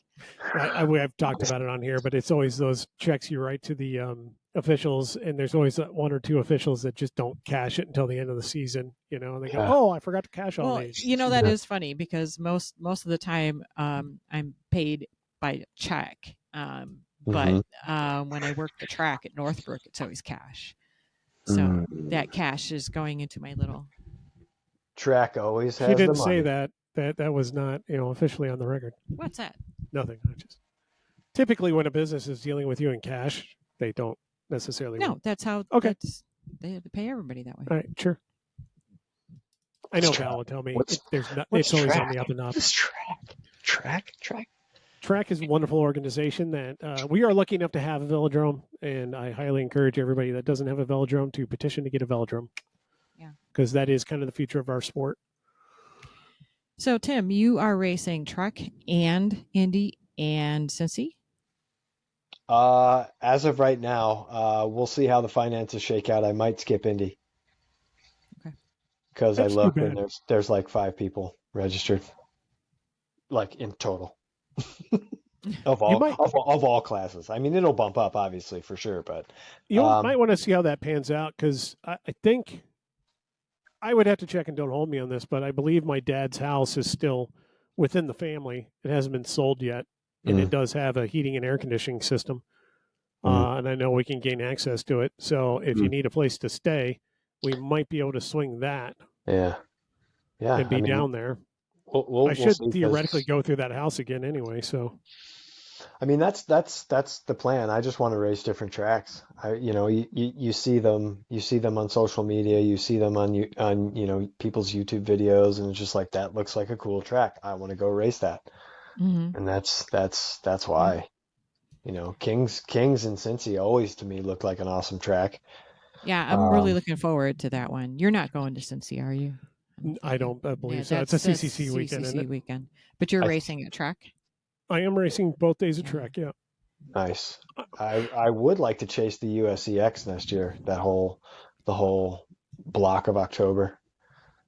I've talked about it on here, but it's always those checks you write to the officials, and there's always one or two officials that just don't cash it until the end of the season. And they go, Yeah. "Oh, I forgot to cash all Well, these." that is funny because most of the time I'm paid by check. But when I work the track at Northbrook, it's always cash. So Mm. that cash is going into my little Track always She has the didn't say money. that. That was not, officially on the record. What's that? Nothing. I just typically when a business is dealing with you in cash, they don't necessarily. No, that's how. Okay. They have to pay everybody that way. All right, sure. I know Val will tell me it's always on the up and up. What's track? Track is a wonderful organization that we are lucky enough to have a velodrome, and I highly encourage everybody that doesn't have a velodrome to petition to get a velodrome. Yeah, because that is kind of the future of our sport. So Tim, you are racing truck and Indy and Cincy? As of right now, we'll see how the finances shake out. I might skip Indy. Okay. Because I That's too looked and bad. there's like 5 people registered, like in total, of all classes. I mean, it'll bump up obviously for sure, but You might want to see how that pans out because I think I would have to check and don't hold me on this, but I believe my dad's house is still within the family. It hasn't been sold yet, and it does have a heating and air conditioning system. And I know we can gain access to it. So if you need a place to stay, we might be able to swing that. Yeah. And be down there. We'll I should see, theoretically go through that house again anyway. So, I mean, that's the plan. I just want to race different tracks. You see them on social media, you see them on people's YouTube videos, and it's just like that looks like a cool track. I want to go race that, and that's why. Kings and Cincy always to me look like an awesome track. Yeah, I'm really looking forward to that one. You're not going to Cincy, are you? I don't believe so. It's a CCC weekend. CCC weekend. But you're racing at track? I am racing both days of track, yeah. Nice. I would like to chase the USCX next year, the whole block of October.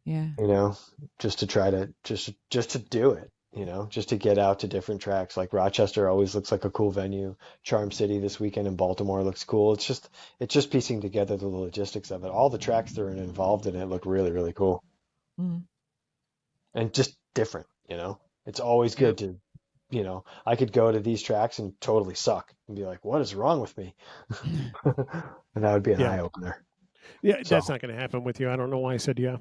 Yeah. Just to try to just to do it, just to get out to different tracks. Like Rochester always looks like a cool venue. Charm City this weekend in Baltimore looks cool. It's just piecing together the logistics of it. All the tracks that are involved in it look really, really cool. And just different, it's always good to, I could go to these tracks and totally suck and be like, what is wrong with me? And that would be an eye opener. Yeah, that's not going to happen with you. I don't know why I said yeah.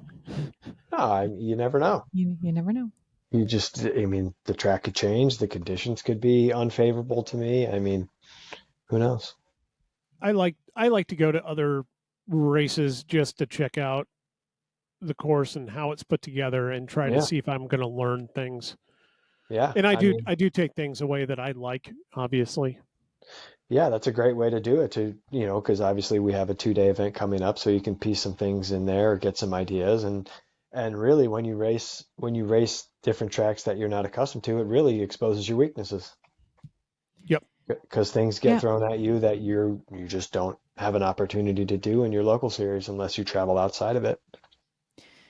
No, you never know. You never know. The track could change. The conditions could be unfavorable to me. I mean, who knows? I like to go to other races just to check out the course and how it's put together and try to see if I'm going to learn things. Yeah. And I do take things away that I like, obviously. Yeah, that's a great way to do it because obviously we have a 2-day event coming up, so you can piece some things in there or get some ideas. And really when you race different tracks that you're not accustomed to, it really exposes your weaknesses. Yep. Because things get thrown at you that you just don't have an opportunity to do in your local series unless you travel outside of it.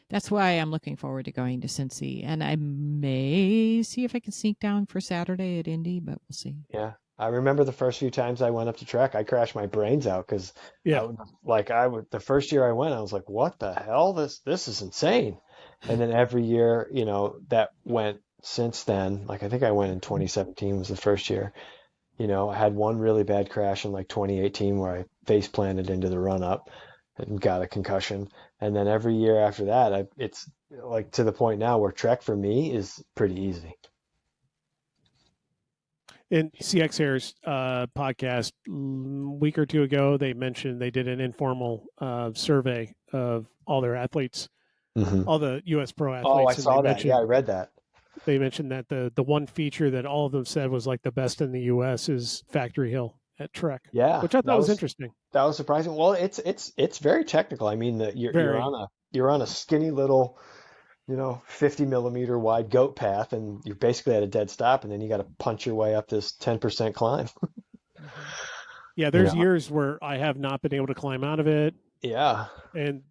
That's why I'm looking forward to going to Cincy, and I may see if I can sneak down for Saturday at Indy, but we'll see. Yeah, I remember the first few times I went up to track, I crashed my brains out because, the first year I went, I was like, "What the hell? This is insane!" And then every year, that went since then. Like I think I went in 2017 was the first year. I had one really bad crash in like 2018 where I face planted into the run up and got a concussion. And then every year after that, it's like to the point now where Trek for me is pretty easy. In CX Air's podcast a week or two ago, they mentioned they did an informal survey of all their athletes, all the U.S. pro athletes. Oh, I saw that. Yeah, I read that. They mentioned that the one feature that all of them said was like the best in the U.S. is Factory Hill at Trek. Yeah, which I thought was interesting. That was surprising. Well, it's very technical. I mean, you're on a skinny little, 50 millimeter wide goat path, and you're basically at a dead stop, and then you got to punch your way up this 10% climb. Yeah, there's years where I have not been able to climb out of it. Yeah.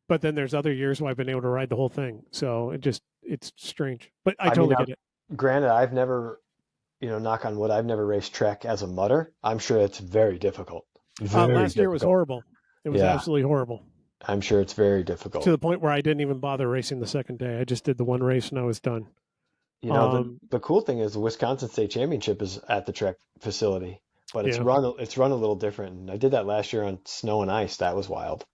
But then there's other years where I've been able to ride the whole thing. So it's strange. But I totally get it. Granted, I've never, knock on wood, I've never raced Trek as a mudder. I'm sure it's very difficult. Last year was horrible. It was absolutely horrible. I'm sure it's very difficult. To the point where I didn't even bother racing the second day. I just did the one race and I was done. The cool thing is the Wisconsin State Championship is at the Trek facility, but it's run a little different. And I did that last year on snow and ice. That was wild.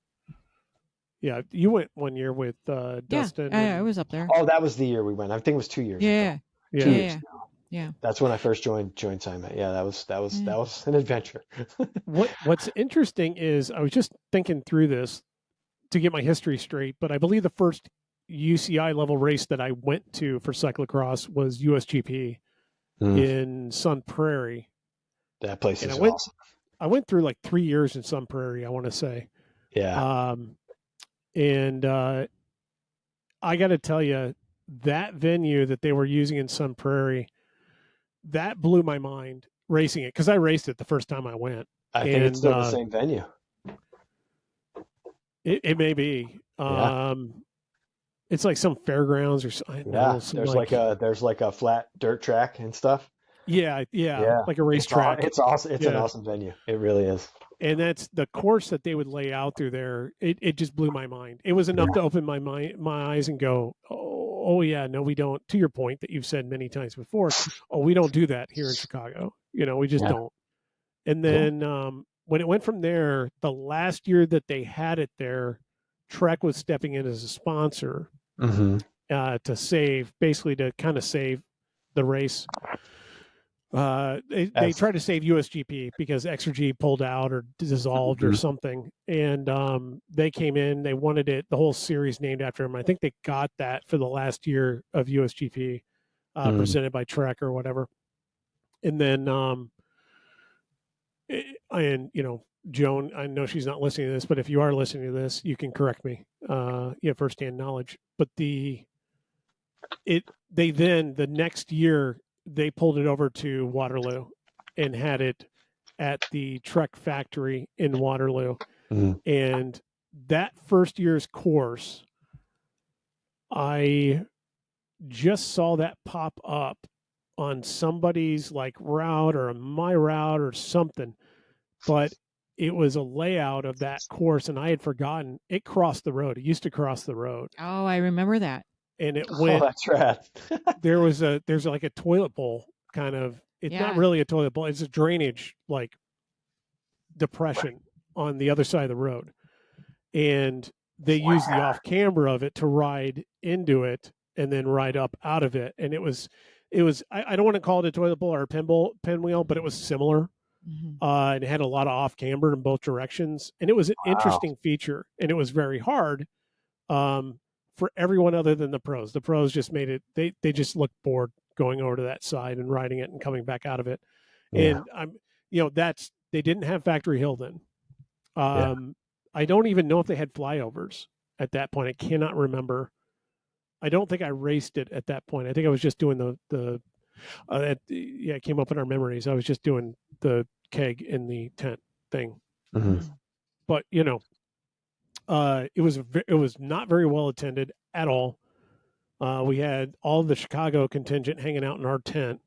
Yeah, you went one year with Dustin. I was up there. Oh, that was the year we went. I think it was 2 years ago. Yeah. 2 years ago. Yeah. That's when I first joined Simon. Yeah, that was an adventure. What's interesting is I was just thinking through this to get my history straight, but I believe the first UCI level race that I went to for cyclocross was USGP in Sun Prairie. That place is awesome. I went through like 3 years in Sun Prairie, I want to say. Yeah. And I got to tell you, that venue that they were using in Sun Prairie, that blew my mind racing it, because I raced it the first time I went. I think it's still the same venue. It may be. Yeah. It's like some fairgrounds or something. Yeah, there's like a flat dirt track and stuff. Yeah, like a racetrack. It's awesome. It's an awesome venue. It really is. And that's the course that they would lay out through there. It just blew my mind. It was enough to open my eyes and go, oh yeah, no, we don't. To your point that you've said many times before, we don't do that here in Chicago. We just don't. And then when it went from there, the last year that they had it there, Trek was stepping in as a sponsor to save the race. They tried to save USGP because Exergy pulled out or dissolved or something, and they came in. They wanted the whole series named after him. I think they got that for the last year of USGP, presented by Trek or whatever. And then, Joan, I know she's not listening to this, but if you are listening to this, you can correct me. You have firsthand knowledge. But the next year, they pulled it over to Waterloo and had it at the Trek factory in Waterloo. And that first year's course, I just saw that pop up on somebody's like route or my route or something, but it was a layout of that course, and I had forgotten it crossed the road. It used to cross the road. Oh, I remember that. And it went. Oh, that's right. there's like a toilet bowl kind of. It's not really a toilet bowl. It's a drainage like depression on the other side of the road, and they used the off camber of it to ride into it and then ride up out of it. And it was. I don't want to call it a toilet bowl or a pinwheel, but it was similar. And it had a lot of off camber in both directions, and it was an interesting feature, and it was very hard. For everyone other than the pros. The pros just made it, they just looked bored going over to that side and riding it and coming back out of it. And they didn't have Factory Hill then. I don't even know if they had flyovers at that point. I cannot remember. I don't think I raced it at that point. I think I was just doing it came up in our memories. I was just doing the keg in the tent thing. But it was not very well attended at all. We had all the Chicago contingent hanging out in our tent,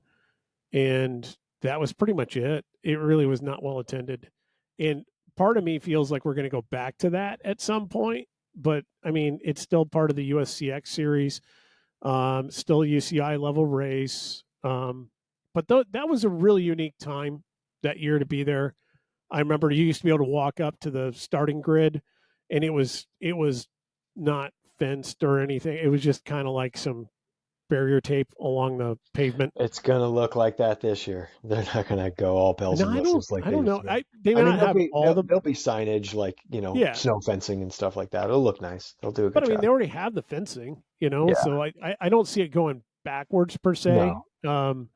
and that was pretty much it. It really was not well attended. And part of me feels like we're going to go back to that at some point, but I mean, it's still part of the USCX series, still a UCI level race. But that was a really unique time that year to be there. I remember you used to be able to walk up to the starting grid, and it was not fenced or anything. It was just kind of like some barrier tape along the pavement. It's gonna look like that this year. They're not gonna go all bells and whistles like I don't know. There'll be signage like snow fencing and stuff like that. It'll look nice. They'll do a good job. They already have the fencing, so I don't see it going backwards per se. No.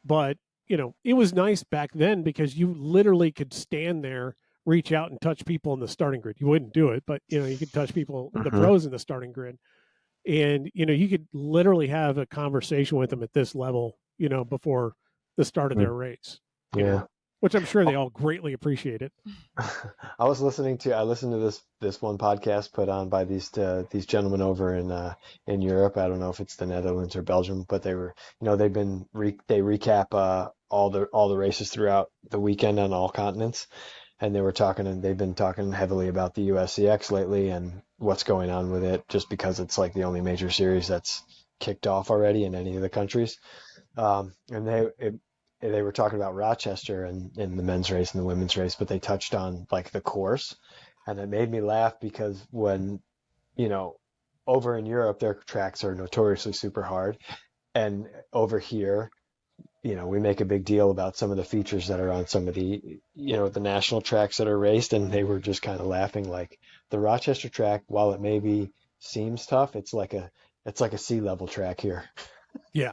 But it was nice back then because you literally could stand there, reach out and touch people in the starting grid. You wouldn't do it, but you could touch people, the pros in the starting grid. And, you could literally have a conversation with them at this level, before the start of their race. Yeah. Which I'm sure they all greatly appreciate it. I listened to this one podcast put on by these gentlemen over in Europe. I don't know if it's the Netherlands or Belgium, but they were, they recap all the races throughout the weekend on all continents. And they've been talking heavily about the USCX lately and what's going on with it, just because it's like the only major series that's kicked off already in any of the countries. And they were talking about Rochester and in the men's race and the women's race, but they touched on like the course, and it made me laugh because when you know, over in Europe, their tracks are notoriously super hard. And over here, you know, we make a big deal about some of the features that are on some of the, you know, the national tracks that are raced. And they were just kind of laughing like the Rochester track, while it maybe seems tough, it's like a sea level track here. Yeah.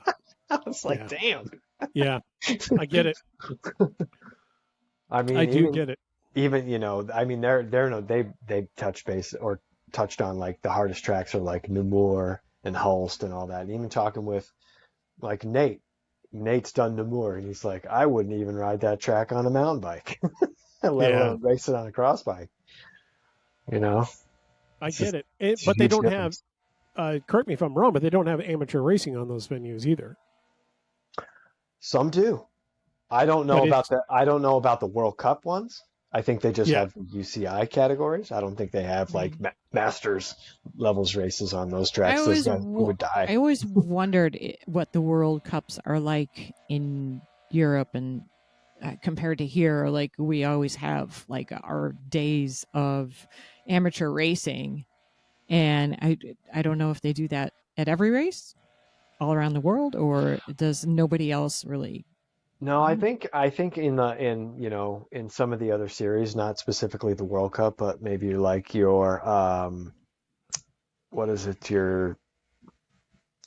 I was like, Yeah. damn. Yeah. I get it. I mean, I do get it. even, you know, I mean, they touched base or touched on like the hardest tracks are like Namur and Hulst and all that. And even talking with like Nate's done Namur, and he's like, I wouldn't even ride that track on a mountain bike, let Yeah. alone race it on a cross bike. You know, I it's get just, it. it's a But they huge don't have, difference. correct me if I'm wrong, but they don't have amateur racing on those venues either. Some do. But it's, I don't know about the World Cup ones. I think they just yeah. have UCI categories. I don't think they have like masters levels races on those tracks. Those guys would die. I always wondered what the World Cups are like in Europe and compared to here. Like we always have like our days of amateur racing, and I don't know if they do that at every race all around the world, or does nobody else really? No, I think in you know, in some of the other series, not specifically the World Cup, but maybe like your what is it, your,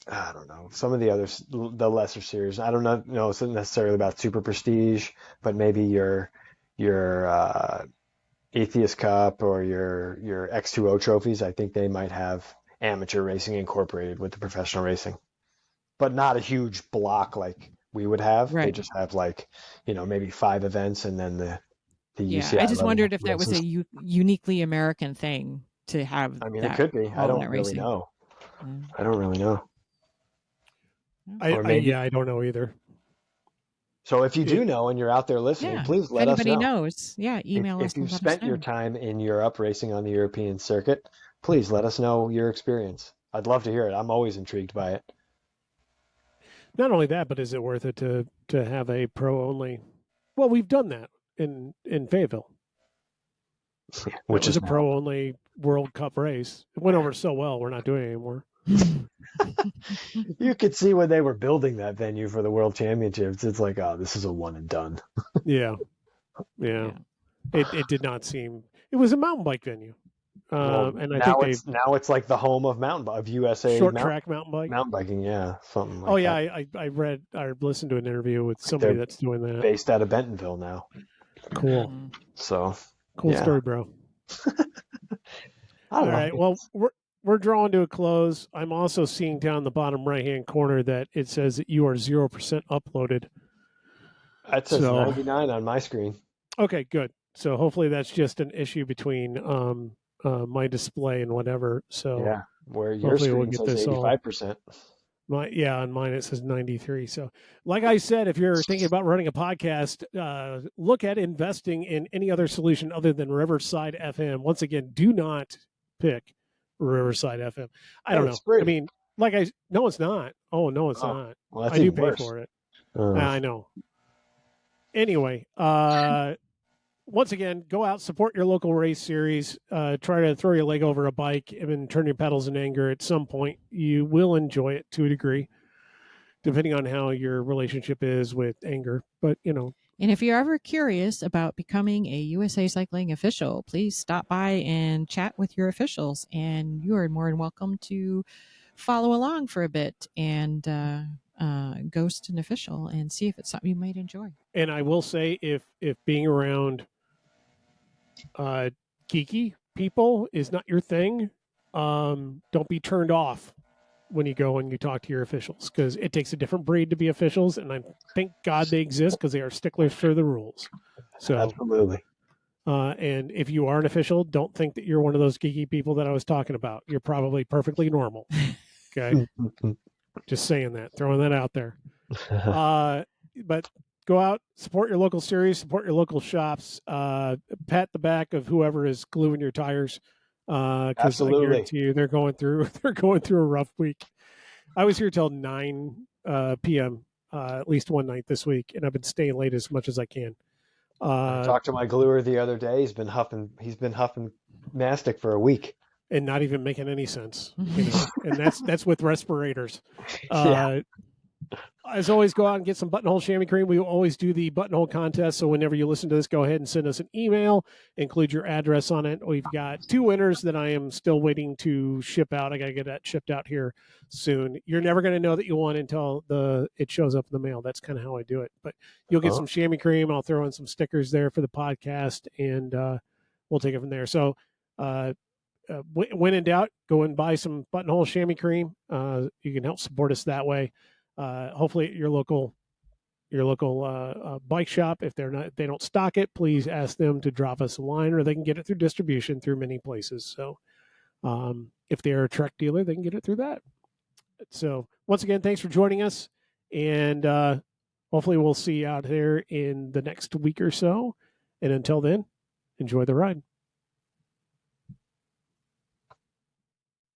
I don't know, some of the others, the lesser series. I don't know it's not necessarily about Super Prestige, but maybe your Atheist Cup or your X2O trophies. I think they might have amateur racing incorporated with the professional racing, but not a huge block like we would have. They Right. just have like, you know, maybe 5 events and then the Yeah, UCI I just level wondered if that was races. a uniquely American thing to have I mean, it that could be. I all of don't that really racing. know. Yeah. I don't really know. I, Or I maybe. yeah, I don't know either. So if you do It, know and you're out there listening, Yeah. please If let us anybody know. knows, yeah, email us If and you've let us spent your know. time in Europe racing on the European circuit, please let us know your experience. I'd love to hear it. I'm always intrigued by it. not only that, but is it worth it to have a pro only? Well, we've done that in Fayetteville. That Which was is a now. pro only World Cup race. It went over so well. We're not doing it anymore. You could see when they were building that venue for the World Championships. It's like, oh, this is a one and done. Yeah. Yeah. It did not seem. It was a mountain bike venue, Well, and I think they now it's like the home of of USA short track mountain bike. mountain biking. Yeah, something Oh like yeah, that. I listened to an interview with somebody They're that's doing that. based out of Bentonville now. Cool, So cool yeah, story, bro. I All don't know. right, well we're drawing to a close. I'm also seeing down the bottom right hand corner that it says that you are 0% uploaded. It says So 99 on my screen. okay, good. So hopefully that's just an issue between my display and whatever. So Yeah, where your hopefully we'll screen get says this all. 85%. On mine it says 93. So, like I said, if you're thinking about running a podcast, look at investing in any other solution other than Riverside FM. Once again, do not pick Riverside FM. I don't know. It's free. I mean, no, it's not. Oh no, it's not. Well, that's I do even pay worse. for it. Oh. I know. Anyway, once again, go out, support your local race series. Try to throw your leg over a bike and then turn your pedals in anger. At some point, you will enjoy it to a degree, depending on how your relationship is with anger. But you know, And if you're ever curious about becoming a USA Cycling official, please stop by and chat with your officials. And you are more than welcome to follow along for a bit and ghost an official and see if it's something you might enjoy. And I will say, if being around geeky people is not your thing, don't be turned off when you go and you talk to your officials, because it takes a different breed to be officials, and I thank God they exist because they are sticklers for the rules. So Absolutely. and if you are an official, don't think that you're one of those geeky people that I was talking about. You're probably perfectly normal. Okay. Just saying that, throwing that out there. But go out, support your local series, support your local shops, pat the back of whoever is gluing your tires. Because I Absolutely. guarantee you they're going through a rough week. I was here till 9 p.m. At least one night this week, and I've been staying late as much as I can. I talked to my gluer the other day. He's been huffing mastic for a week. and not even making any sense, and that's with respirators. Yeah. As always, go out and get some buttonhole chamois cream. We always do the buttonhole contest. So whenever you listen to this, go ahead and send us an email, include your address on it. We've got 2 winners that I am still waiting to ship out. I got to get that shipped out here soon. You're never going to know that you won until it shows up in the mail. That's kind of how I do it. But you'll get some chamois cream. I'll throw in some stickers there for the podcast, and we'll take it from there. So when in doubt, go and buy some buttonhole chamois cream. You can help support us that way. Hopefully at your local bike shop. If they don't stock it, please ask them to drop us a line, or they can get it through distribution through many places. So if they're a Trek dealer, they can get it through that. So once again, thanks for joining us, and hopefully we'll see you out there in the next week or so. And until then, enjoy the ride.